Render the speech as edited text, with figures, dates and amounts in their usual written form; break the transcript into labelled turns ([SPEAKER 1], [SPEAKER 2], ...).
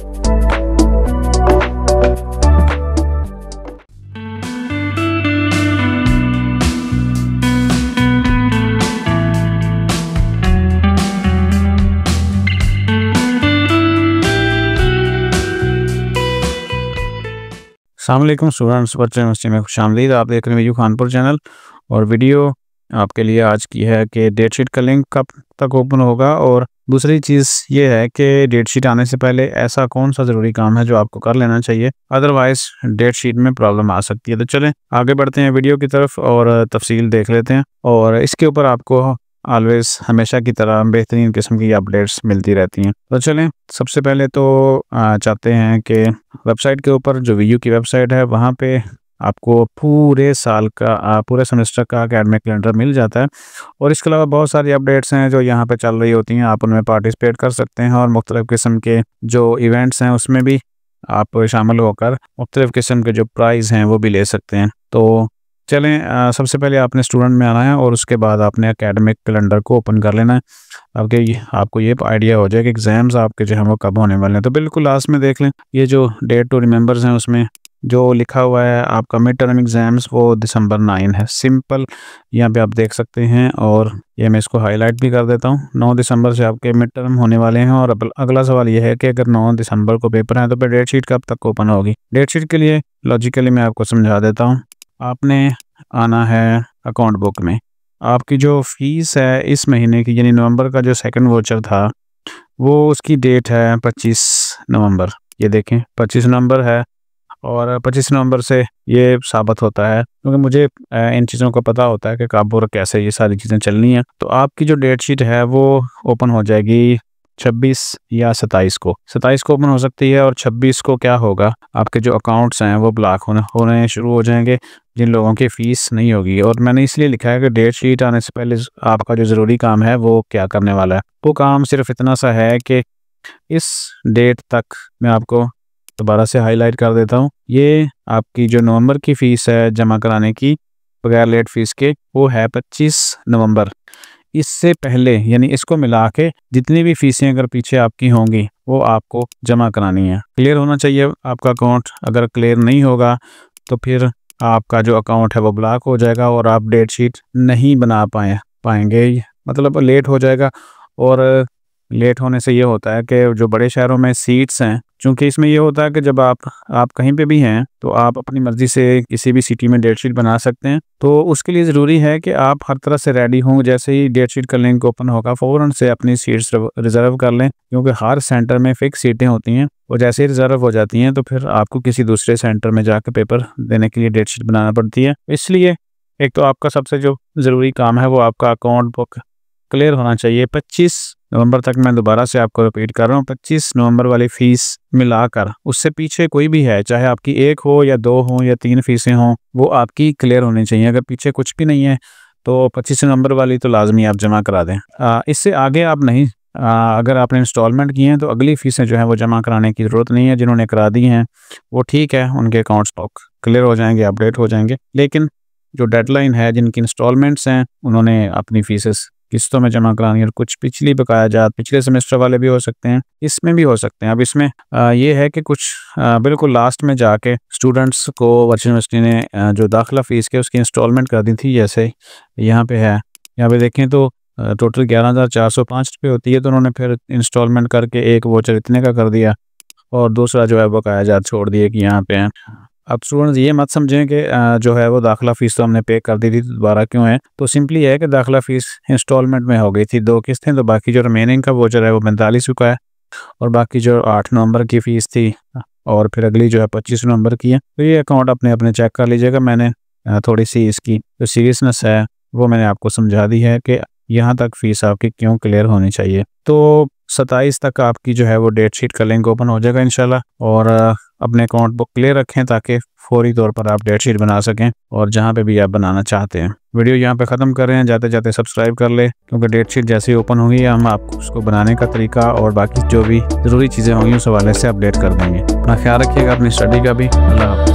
[SPEAKER 1] अस्सलाम वालेकुम स्टूडेंट्स, बच्चे यूनिवर्सिटी में खुशामदीद। आप देख रहे हैं वीयू खानपुर चैनल और वीडियो आपके लिए आज की है कि डेट शीट का लिंक कब तक ओपन होगा। और दूसरी चीज़ ये है कि डेट शीट आने से पहले ऐसा कौन सा ज़रूरी काम है जो आपको कर लेना चाहिए, अदरवाइज़ डेट शीट में प्रॉब्लम आ सकती है। तो चलें आगे बढ़ते हैं वीडियो की तरफ और तफसील देख लेते हैं। और इसके ऊपर आपको ऑलवेज़ हमेशा की तरह बेहतरीन किस्म की अपडेट्स मिलती रहती हैं। तो चलें सबसे पहले तो चाहते हैं कि वेबसाइट के ऊपर जो वीयू की वेबसाइट है वहाँ पे आपको पूरे साल का पूरे सेमेस्टर का एकेडमिक कैलेंडर मिल जाता है। और इसके अलावा बहुत सारी अपडेट्स हैं जो यहाँ पे चल रही होती हैं, आप उनमें पार्टिसिपेट कर सकते हैं और मुख्तलिफ़ किस्म के जो इवेंट्स हैं उसमें भी आप शामिल होकर मुख्तलिफ़ किस्म के जो प्राइज़ हैं वो भी ले सकते हैं। तो चलें सबसे पहले आपने स्टूडेंट में आना है और उसके बाद आपने एकेडमिक कैलेंडर को ओपन कर लेना है। आपको ये आइडिया हो जाए कि एग्ज़ाम्स आपके जो हैं वो कब होने वाले हैं। तो बिल्कुल लास्ट में देख लें, ये जो डेट टू रिमेंबर्स हैं उसमें जो लिखा हुआ है आपका मिड टर्म एग्ज़ाम्स वो दिसंबर 9 है। सिंपल यहाँ पे आप देख सकते हैं और ये मैं इसको हाईलाइट भी कर देता हूँ। 9 दिसंबर से आपके मिड टर्म होने वाले हैं। और अगला सवाल ये है कि अगर 9 दिसंबर को पेपर है तो फिर डेट शीट कब तक ओपन होगी। डेट शीट के लिए लॉजिकली मैं आपको समझा देता हूँ। आपने आना है अकाउंट बुक में। आपकी जो फ़ीस है इस महीने की यानी नवंबर का जो सेकंड वाउचर था वो उसकी डेट है 25 नवंबर। ये देखें 25 नवंबर है और 25 नवंबर से ये साबित होता है क्योंकि मुझे इन चीज़ों का पता होता है कि कब और कैसे ये सारी चीज़ें चलनी हैं। तो आपकी जो डेट शीट है वो ओपन हो जाएगी 26 या 27 को। 27 को ओपन हो सकती है और 26 को क्या होगा, आपके जो अकाउंट्स हैं वो ब्लॉक होने शुरू हो जाएंगे जिन लोगों की फ़ीस नहीं होगी। और मैंने इसलिए लिखा है कि डेट शीट आने से पहले आपका जो ज़रूरी काम है वो क्या करने वाला है। वो काम सिर्फ इतना सा है कि इस डेट तक मैं आपको दोबारा से हाईलाइट कर देता हूँ। ये आपकी जो नवंबर की फ़ीस है जमा कराने की बगैर लेट फ़ीस के वो है 25 नवंबर। इससे पहले यानी इसको मिला के जितनी भी फ़ीसें अगर पीछे आपकी होंगी वो आपको जमा करानी है। क्लियर होना चाहिए आपका अकाउंट। अगर क्लियर नहीं होगा तो फिर आपका जो अकाउंट है वो ब्लॉक हो जाएगा और आप डेट शीट नहीं बना पाएंगे, मतलब लेट हो जाएगा। और लेट होने से ये होता है कि जो बड़े शहरों में सीट्स हैं, चूँकि इसमें ये होता है कि जब आप कहीं पे भी हैं तो आप अपनी मर्ज़ी से किसी भी सिटी में डेट शीट बना सकते हैं। तो उसके लिए ज़रूरी है कि आप हर तरह से रेडी हों। जैसे ही डेट शीट का लिंक ओपन होगा फ़ौरन से अपनी सीट्स रिज़र्व कर लें, क्योंकि हर सेंटर में फ़िक्स सीटें होती हैं और जैसे ही रिज़र्व हो जाती हैं तो फिर आपको किसी दूसरे सेंटर में जाकर पेपर देने के लिए डेट शीट बनाना पड़ती है। इसलिए एक तो आपका सबसे जो ज़रूरी काम है वो आपका अकाउंट बुक क्लियर होना चाहिए। 25 नवंबर तक, मैं दोबारा से आपको रिपीट कर रहा हूँ, 25 नवंबर वाली फ़ीस मिलाकर उससे पीछे कोई भी है, चाहे आपकी 1 हो या 2 हो या 3 फ़ीसें हों, वो आपकी क्लियर होनी चाहिए। अगर पीछे कुछ भी नहीं है तो 25 नवंबर वाली तो लाजमी आप जमा करा दें। इससे आगे आप नहीं, अगर आपने इंस्टॉलमेंट किए हैं तो अगली फ़ीसें जो हैं वो जमा कराने की ज़रूरत नहीं है। जिन्होंने करा दी हैं वो ठीक है, उनके अकाउंट्स क्लियर हो जाएंगे, अपडेट हो जाएंगे। लेकिन जो डेडलाइन है, जिनकी इंस्टॉलमेंट्स हैं, उन्होंने अपनी फ़ीसेस किस्तों में जमा करानी है। और कुछ पिछली बकाया जात पिछले सेमेस्टर वाले भी हो सकते हैं, इसमें भी हो सकते हैं। अब इसमें ये है कि कुछ बिल्कुल लास्ट में जाके स्टूडेंट्स को वर्चुअल यूनिवर्सिटी ने जो दाखिला फ़ीस के उसकी इंस्टॉलमेंट कर दी थी। जैसे यहाँ पे है, यहाँ पे देखें तो टोटल 11,405 रुपये होती है। तो उन्होंने फिर इंस्टॉलमेंट करके एक वोचर इतने का कर दिया और दूसरा जो है बकाया जात छोड़ दिए कि यहाँ पे हैं। अब स्टूडेंट्स ये मत समझें कि जो है वो दाखिला फ़ीस तो हमने पे कर दी थी तो दोबारा क्यों है। तो सिंपली है कि दाखिला फ़ीस इंस्टॉलमेंट में हो गई थी, 2 किस्तें, तो बाकी जो रिमेनिंग का वोचर है वो 45 का है। और बाकी जो 8 नवंबर की फ़ीस थी और फिर अगली जो है 25 नवंबर की है। तो ये अकाउंट अपने चेक कर लीजिएगा। मैंने थोड़ी सी इसकी जो सीरियसनेस है वो मैंने आपको समझा दी है कि यहाँ तक फ़ीस आपकी क्यों क्लियर होनी चाहिए। तो 27 तक आपकी जो है वो डेट शीट का लिंक ओपन हो जाएगा इंशाल्लाह। और अपने अकाउंट बुक क्लियर रखें ताकि फौरी तौर पर आप डेट शीट बना सकें और जहाँ पे भी आप बनाना चाहते हैं। वीडियो यहाँ पे ख़त्म कर रहे हैं, जाते जाते सब्सक्राइब कर ले, क्योंकि डेट शीट जैसे ही ओपन होगी हम आपको उसको बनाने का तरीका और बाकी जो भी ज़रूरी चीज़ें होंगी उस हवाले से अपडेट कर देंगे। अपना ख्याल रखिएगा, अपनी स्टडी का भी। अल्लाह हाफ़िज़।